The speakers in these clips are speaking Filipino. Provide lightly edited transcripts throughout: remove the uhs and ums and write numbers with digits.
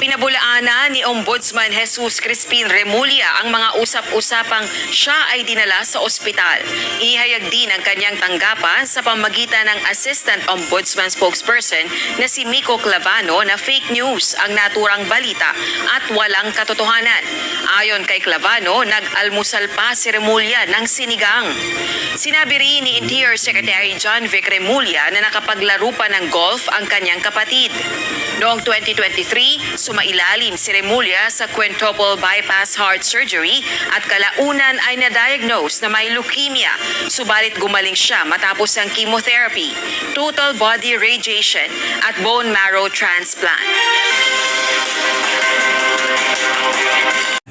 Pinabulaanan ni Ombudsman Jesus Crispin Remulla ang mga usap-usapang siya ay dinala sa ospital. Ihayag din ang kanyang tanggapan sa pamagitan ng Assistant Ombudsman spokesperson na si Miko Clavano na fake news ang naturang balita at walang katotohanan. Ayon kay Clavano, nag-almusal pa si Remulla ng sinigang. Sinabi rin ni Interior Secretary John Vic Remulla na nakapaglaro pa ng golf ang kanyang kapatid. Noong 2023, sumailalim si Remulla sa quintuple bypass heart surgery at kalaunan ay na-diagnose na may leukemia. Subalit gumaling siya matapos ang chemotherapy, total body radiation at bone marrow transplant.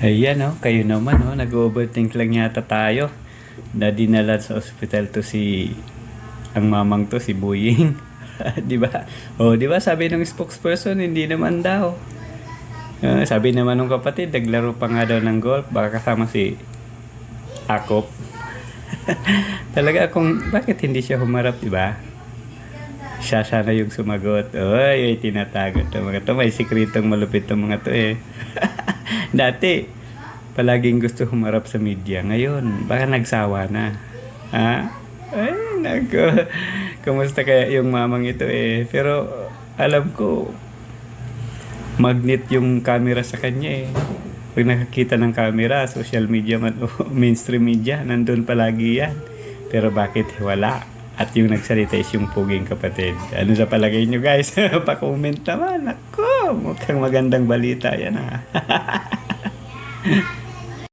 Ayan kayo naman nag-overthink lang yata tayo na dinala sa ospital to ang mamang to si Buying. Di ba? Di ba sabi ng spokesperson hindi naman daw. Sabi naman ng kapatid naglaro pa nga daw ng golf baka kasama si Akop. Talaga bakit hindi siya humarap, di ba? Siya sana yung sumagot. Oy, tinatago to mga to. May sikretong malupit to mga to Dati, palaging gusto humarap sa media. Ngayon, baka nagsawa na. Ay, nako. Kamusta kaya yung mamang ito Pero, alam ko, magnet yung camera sa kanya Pag nakakita ng camera, social media man o mainstream media, nandun palagi yan. Pero bakit wala? At yung nagsalita is yung puging kapatid. Ano sa palagay nyo guys? Pa-comment naman. Ako, mukhang magandang balita yan